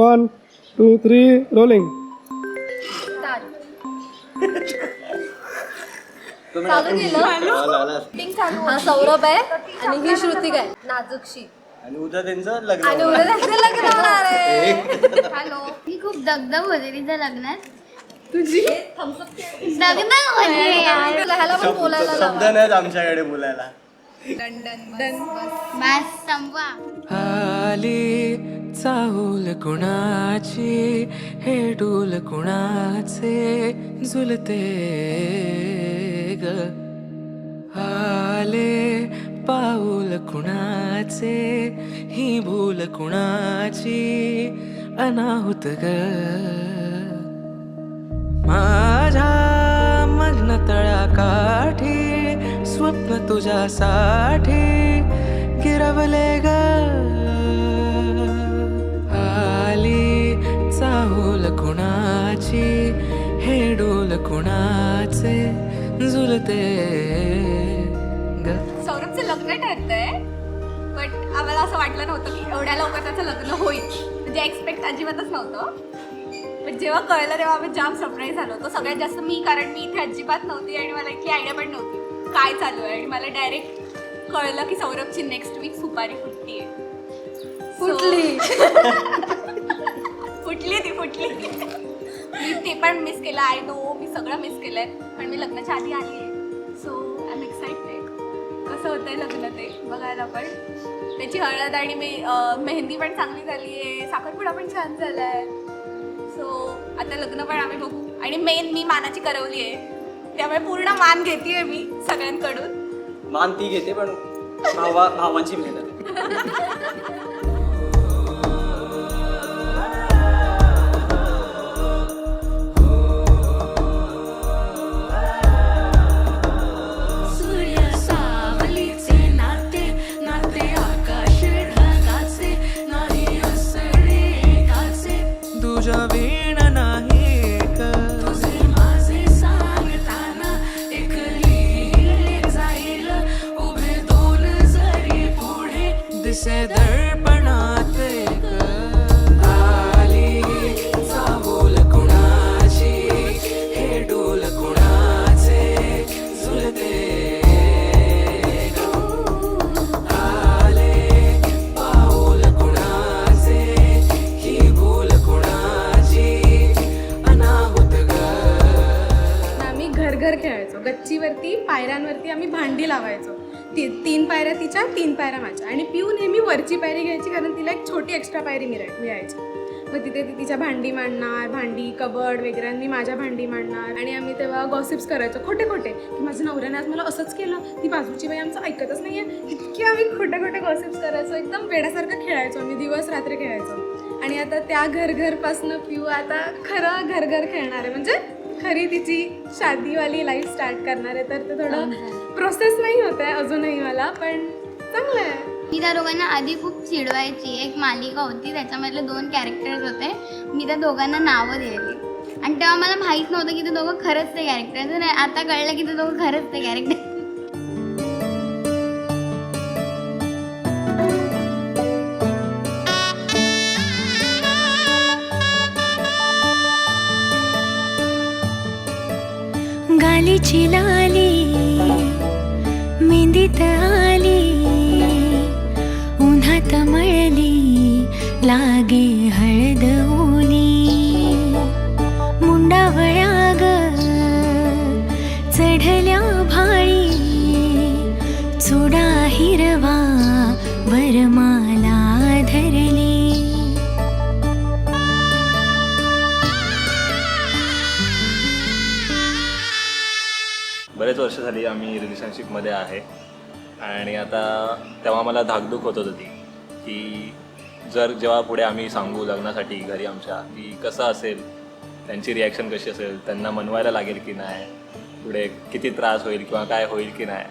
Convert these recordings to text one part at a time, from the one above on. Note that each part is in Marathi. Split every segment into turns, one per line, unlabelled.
1, 2, 3, rolling.
चालू केलं. शूटिंग चालू. हा सौरभ आहे आणि ही श्रुतिक आहे नाजूकशी.
आणि उद्या त्यांचं लग्न
आणि उद्या त्यांचं लग्न होणार आहे.
हॅलो ही खूप दगदग होते तिच्या लग्नात.
तुझी
दगदग होते यार.
ह्याला पण बोलायला
शब्द
लावा.
नाहीत आमच्याकडे बोलायला.
बस संपवा.
आली चाहूल कुणाची हे डोल कुणाचे झुलते ग आले पाऊल कुणाचे ही भूल कुणाची अनाहुत ग माझ्या मग्न तळाकाठी स्वप्न तुझ्यासाठी गिरवले ग आली चाहूल कुणाची हे डोल कुणाचे झुलते ग.
सौरभचं लग्न ठरतंय बट आम्हाला असं वाटलं नव्हतं की एवढ्या लवकर त्याचं लग्न होईल. म्हणजे एक्सपेक्ट अजिबातच नव्हतं. पण जेव्हा कळलं तेव्हा आम्ही जाम सरप्राईज झालो होतो. सगळ्यात जास्त मी, कारण मी इथे अजिबात नव्हती आणि मला इथली आयडिया पण नव्हती काय चालू आहे. आणि मला डायरेक्ट कळलं की सौरभची नेक्स्ट वीक सुपारी फुटती आहे. फुटली फुटली मी ते पण मिस केलं. आय नो मी सगळं मिस केलंय पण मी लग्नाच्या आधी आली आहे. So I am excited. कसं होतंय लग्न ते बघायला. पण त्याची हळद आणि मेहंदी पण चांगली झाली आहे. साखरपुडा पण छान झाला आहे. सो आता लग्न पण आम्ही बघू. आणि मेन मी मानाची करवली आहे त्यामुळे पूर्ण मान घेते मी सगळ्यांकडून.
मान ती घेते पण भावाची मेहनत.
तुझ्या वीण नाही ग तुझे माझे सांगताना एक लिहिले जाईल उभे दोन जरी पुढे दिसे दर्पणात ग आली चाहूल कुणाची हे डोल कुणाचे झुलते
घर खेळायचो. गच्चीवरती पायऱ्यांवरती आम्ही भांडी लावायचो. 3 पायऱ्या तिच्या 3 पायऱ्या माझ्या. आणि पिऊ नेहमी वरची पायरी घ्यायची कारण तिला एक छोटी एक्स्ट्रा पायरी मिळायची. मग तिथे ती तिच्या भांडी मांडणार, भांडी कबड वगैरे, आणि मी माझ्या भांडी मांडणार. आणि आम्ही तेव्हा गॉसिप्स करायचो खोटे की माझ्या नवऱ्याने आज मला असंच केलं, ती बाजूची बाई आमचं ऐकतच नाही आहे. इतके आम्ही खोटे गॉसिप्स करायचो. एकदम वेड्यासारखं खेळायचो आम्ही. दिवस रात्री खेळायचो. आणि आता त्या घरपासनं पिऊ आता खरं घर खेळणार आहे. म्हणजे खरी तिची शादीवाली लाईफ स्टार्ट करणार आहे. तर ते थोडं प्रोसेस नाही होत आहे अजूनही मला, पण चांगलं आहे.
मी त्या दोघांना आधी खूप चिडवायची. एक मालिका होती त्याच्यामधले 2 कॅरेक्टर्स होते. मी त्या दोघांना नावं द्यायची आणि तेव्हा मला माहीत नव्हतं की ते दोघं खरंच ते कॅरेक्टर. आता कळलं की ते दोघं खरंच ते कॅरेक्टर.
गालीची लाली मेहंदीत आली उन्हात मळली लागे हळद ओली मुंडावळ्या ग चढल्या भाळी चुडा हिरवा वरमाला धरली.
बरेच वर्ष झाली आम्ही रिलेशनशिपमध्ये आहे. आणि आता तेव्हा मला धाकधूक होत होती की जेव्हा पुढे आम्ही सांगू लग्नासाठी घरी आमच्या, की कसं असेल, त्यांची रिॲक्शन कशी असेल, त्यांना मनवायला लागेल की नाही, पुढे किती त्रास होईल किंवा काय होईल की नाही.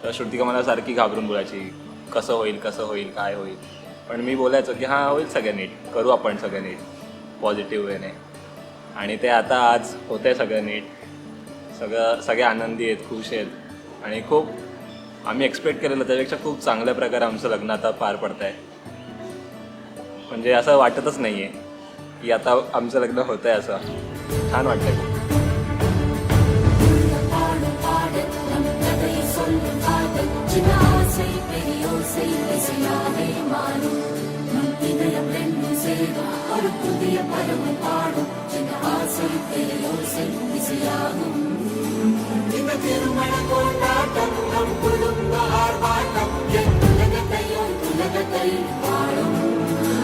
तर श्रुतिका मला सारखी घाबरून बोलायची कसं होईल काय होईल. पण मी बोलायचो की हां होईल सगळं नीट, करू आपण सगळं नीट पॉझिटिव्ह वेने. आणि ते आता आज होतं आहे सगळं नीट. सगळे आनंदी आहेत, खुश आहेत. आणि खूप आम्ही एक्सपेक्ट केलेलं त्यापेक्षा खूप चांगल्या प्रकारे आमचं लग्न आता पार पडतं आहे. म्हणजे असं वाटतच नाही आहे की आता आमचं लग्न होतं आहे असं छान वाटतंय खूप.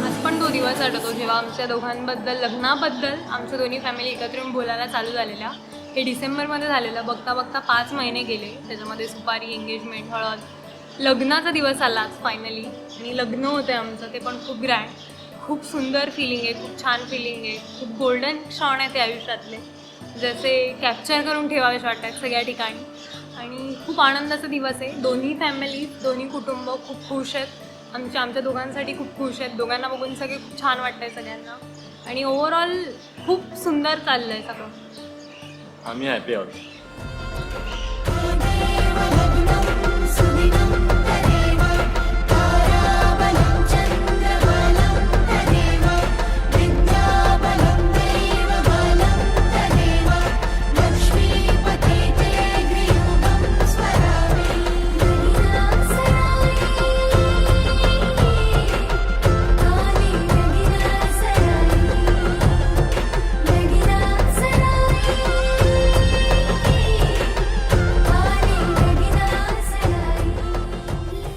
आज पण तो दिवस आठवतो जेव्हा आमच्या दोघांबद्दल लग्नाबद्दल आमच्या दोन्ही फॅमिली एकत्र येऊन बोलायला चालू झालेल्या. हे डिसेंबरमध्ये झालेलं. बघता बघता 5 महिने गेले. त्याच्यामध्ये सुपारी, एंगेजमेंट, हळद, लग्नाचा दिवस आला आज फायनली. आणि लग्न होतं आहे आमचं, ते पण खूप ग्रँड. खूप सुंदर फिलिंग आहे, खूप छान फिलिंग आहे. खूप गोल्डन क्षण आहे ते आयुष्यातले, जसे कॅप्चर करून ठेवावेसे वाटतात सगळ्या ठिकाणी. आणि खूप आनंदाचा दिवस आहे. दोन्ही फॅमिली, दोन्ही कुटुंब खूप खुश आहेत. आमच्या दोघांसाठी खूप खुश आहेत. दोघांना बघून सगळे खूप छान वाटतं आहे सगळ्यांना. आणि ओव्हरऑल खूप सुंदर चाललं आहे सगळं.
आम्ही हॅपी आहोत.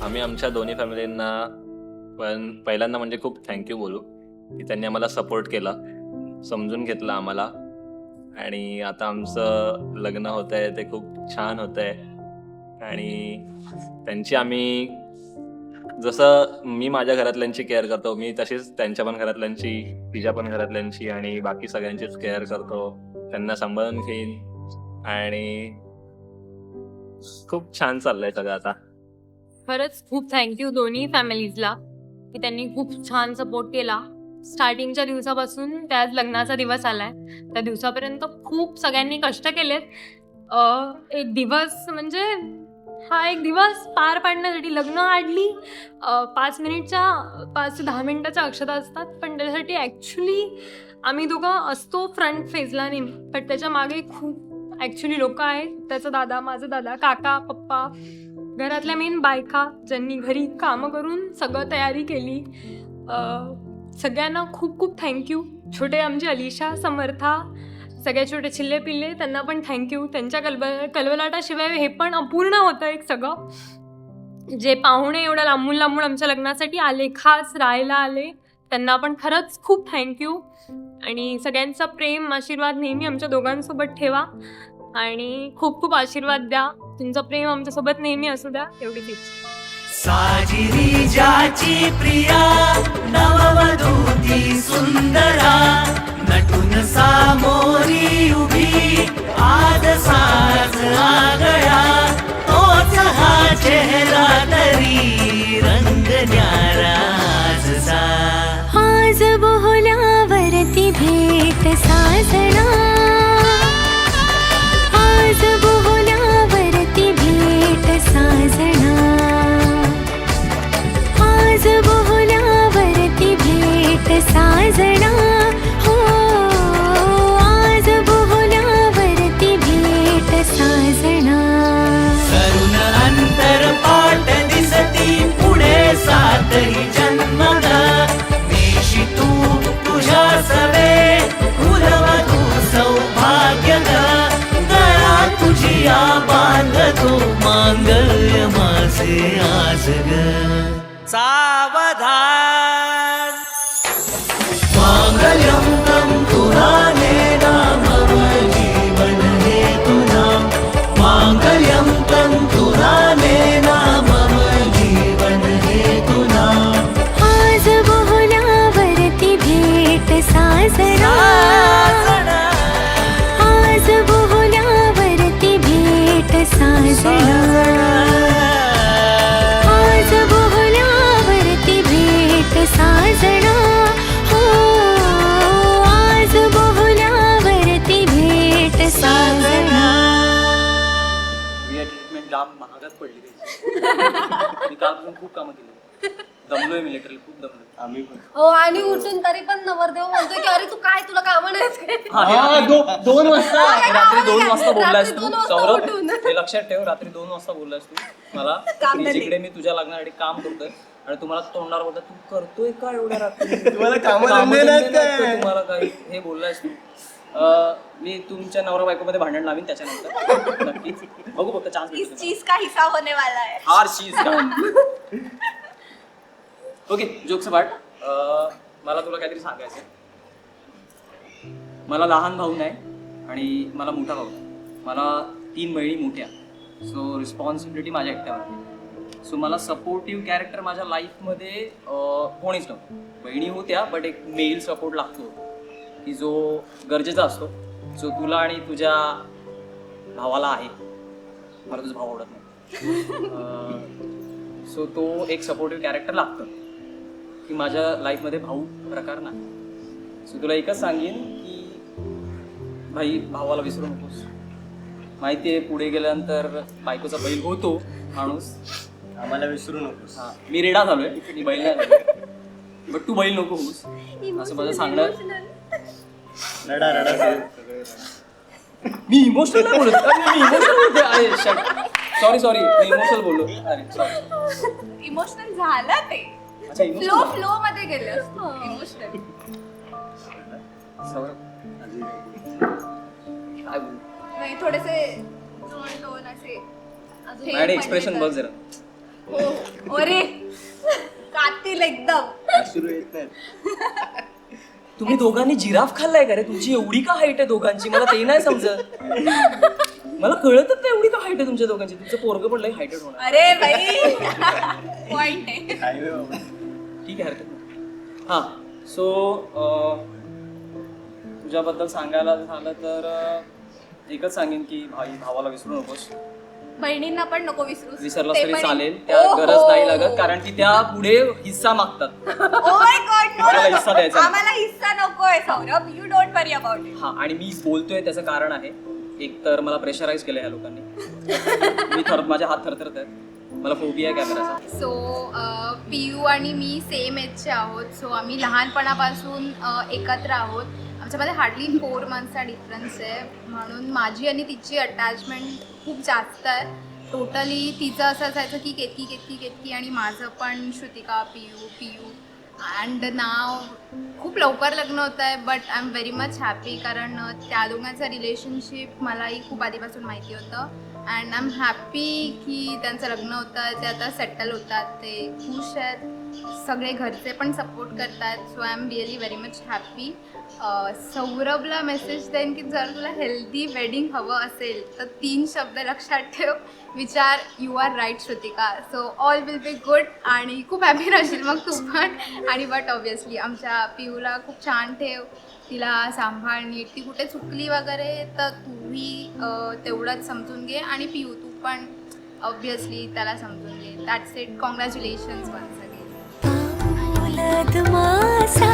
आम्ही आमच्या दोन्ही फॅमिलींना पण पहिल्यांदा म्हणजे खूप थँक्यू बोलू की त्यांनी आम्हाला सपोर्ट केला, समजून घेतलं आम्हाला. आणि आता आमचं लग्न होतं आहे ते खूप छान होतं आहे. आणि त्यांची आम्ही, जसं मी माझ्या घरातल्यांची केअर करतो, मी तशीच त्यांच्या पण घरातल्यांची, तिच्या पण घरातल्यांची आणि बाकी सगळ्यांचीच केअर करतो. त्यांना सांभाळून घेईन. आणि खूप छान चाललंय सगळं आता.
खरंच खूप थँक्यू दोन्ही फॅमिलीजला की त्यांनी खूप छान सपोर्ट केला. स्टार्टिंगच्या दिवसापासून त्या लग्नाचा दिवस आलाय त्या दिवसापर्यंत खूप सगळ्यांनी कष्ट केलेत. एक दिवस म्हणजे हा एक दिवस पार पाडण्यासाठी लग्न हार्डली 5 ते 10 मिनिटाच्या अक्षता असतात, पण त्याच्यासाठी ॲक्च्युली आम्ही दोघं असतो फ्रंट फेजला नेहमी, पण त्याच्या मागे खूप ॲक्च्युली लोक आहेत. त्याचा दादा, माझा दादा, काका, पप्पा, घरातल्या मेन बायका ज्यांनी घरी कामं करून सगळं तयारी केली. सगळ्यांना खूप खूप थँक्यू. छोटे आमचे अलिशा, समर्था, सगळे छोटे चिल्ले पिल्ले, त्यांना पण थँक्यू. त्यांच्या कलवलाटाशिवाय हे पण अपूर्ण होतं एक सगळं. जे पाहुणे एवढ्या लांबून लांबून आमच्या लग्नासाठी आले, खास राहायला आले, त्यांना पण खरंच खूप थँक्यू. आणि सगळ्यांचा प्रेम, आशीर्वाद नेहमी आमच्या दोघांसोबत ठेवा आणि खूप खूप आशीर्वाद द्या. तुमचं प्रेम आमच्यासोबत नेहमी असू द्या, एवढीच इच्छा.
साजिरी ज्याची प्रिया नववधूती सुंदरा नटून सामोरी उभी आज साज आगळा तोच हा चेहरा तरी रंग न्यारा आजचा.
आज बोहल्यावरती भेट साजना, आज बोहल्यावरती भेट साजना, आज बोहल्यावरती भेट साजना, हो आज बोहल्यावरती भेट साजना.
करुण अंतर पाठ दिसती पुढे 7ही जन्मग देशी तू तुझ्या सवे कुलवधू सौभाग्य ग गळा तुझिया बांधतो मांगल्य माझे आज ग. सावधान मांगल्यं तंतुनानेन मम जीवन हेतुना मांगल्यं तंतुनानेन मम जीवन हेतुना.
आज बोहल्यावरती भेट साजना, आज बोहल्यावरती भेट साजना, आज बोहल्यावरती भेट साजना, हो आज बोहल्यावरती भेट साजना.
रिया ट्रीटमेंट जाम महागात पडली त्याची. मी कालपासून खूप कामं केली, दमलोय मी लिटरली, खूप दमलोय. आम्ही पण.
हो, आणि उठून तरी पण नवरदेव म्हणतोय की अरे तू
दोन वाजता रात्री 2 वाजता बोललास
रात्री
तू
2 वाजता
सौरभ
उठून.
हे लक्षात ठेव रात्री 2 वाजता बोललास तू मला
काम
की जिकडे मी तुझ्या लग्नासाठी काम करतोय आणि तुम्हाला तोंडावर बोलता तू करतोय का एवढ्या रात्री
तुम्हाला कामधंदे नाहीत काय?
तुम्हाला काही हे बोललास तू मी तुमच्या नवरा बायकोमध्ये भांडण लावीन त्याच्यानंतर नक्कीच बघू फक्त चान्स
इस चीज का हिस्सा होने वाला है.
हार चीज का ओके जोक्स अपार्ट मला तुला काहीतरी सांगायचं मला लहान भाऊ नाही आणि मला मोठा भाऊ नाही. मला 3 बहिणी मोठ्या सो रिस्पॉन्सिबिलिटी माझ्या एकट्यावर सो मला सपोर्टिव्ह कॅरेक्टर माझ्या लाईफमध्ये कोणीच नव्हतं. बहिणी होत्या बट एक मेल सपोर्ट लागतो की जो गरजेचा असतो जो तुला आणि तुझ्या भावाला आहे. मला तुझा भाव आवडत नाही सो तो एक सपोर्टिव्ह कॅरेक्टर लागतं की माझ्या लाईफमध्ये भाऊ प्रकार नाही. सो तुला एकच सांगेन की भाई भावाला विसरू नकोस. माहिती आहे पुढे गेल्यानंतर बायकोचा बैल होतो माणूस.
आम्हाला विसरू नकोस.
हा मी रेडा झालोय मी बैल नाही झालोय बट तू बैल नको होऊस असं माझं सांगणं.
रडा रडा
मी इमोशनल नाही बोलत मी इमोशनल बोलते. अरे सॉरी मी इमोशनल बोललो. अरे सॉरी
इमोशनल झालं ते
अच्छा
फ्लो
इमोशनल
फ्लो मध्ये गेलं इमोशनल.
काय बोलू
नाही थोडेसे दोन असे अजून हे
मॅडे
पण
एक्सप्रेशन
येतात.
बघ जरा.
हो अरे कातील एकदम.
अश्रू येत नाहीत.
तुम्ही दोघांनी जिराफ खाल्लाय का रे? तुमची एवढी का हाईट आहे दोघांची मला ते नाही समजत. मला कळतच नाही एवढी का हाईट आहे तुमच्या दोघांची. तुमचं पोरगं पण लई हाईटेड होणार.
अरे भाई पॉइंट आहे.
हायवे बाबा.
ठीक आहे हरकत नाही. हां सो तुझ्याबद्दल सांगायला झालं तर एकच सांगेन की भावाला विसरू नकोस.
बहिणींना पण नको विसरू.
विसरलास तरी चालेल त्या गरज नाही लागत कारण की त्या पुढे हिस्सा मागतात. त्याला हिस्सा द्यायचा नाही.
आम्हाला हिस्सा नकोय Saurabh. You don't worry about it.
हा आणि मी बोलतोय त्याचं कारण आहे. एक तर मला प्रेशराईज केलं ह्या लोकांनी. मी माझे हात थरथरत आहेत. मला फोबिया आहे कॅमेराचा.
सो पियू आणि मी सेम एजचे आहोत. सो आम्ही लहानपणापासून एकत्र आहोत. आमच्यामध्ये हार्डली 4 मंथचा डिफरन्स आहे. म्हणून माझी आणि तिची अटॅचमेंट खूप जास्त आहे. टोटली तिचं असं असायचं की केतकी आणि माझं पण श्रुतिका पियू अँड नाव खूप लवकर लग्न होतं आहे. But I am very much happy कारण त्या दोघांचं रिलेशनशिप मलाही खूप आधीपासून माहिती होतं. अँड आय एम हॅपी की त्यांचं लग्न होतं. ते आता सेटल होतात. ते खुश आहेत. सगळे घरचे पण सपोर्ट करतात. So I am really very much happy. सौरभला मेसेज देईन की जर तुला हेल्दी वेडिंग हवं असेल तर 3 शब्द लक्षात ठेव. विचार you are right Shrutika. So all will be good आणि खूप हॅपी राहशील मग तू पण. आणि बट ऑब्वियसली आमच्या पियूला खूप छान ठेव. तिला सांभाळ नीट. ती कुठे चुकली वगैरे तर तूही तेवढंच समजून घे आणि पियू तू पण ऑब्वियसली त्याला समजून घे. That's it. Congratulations once again.
मासा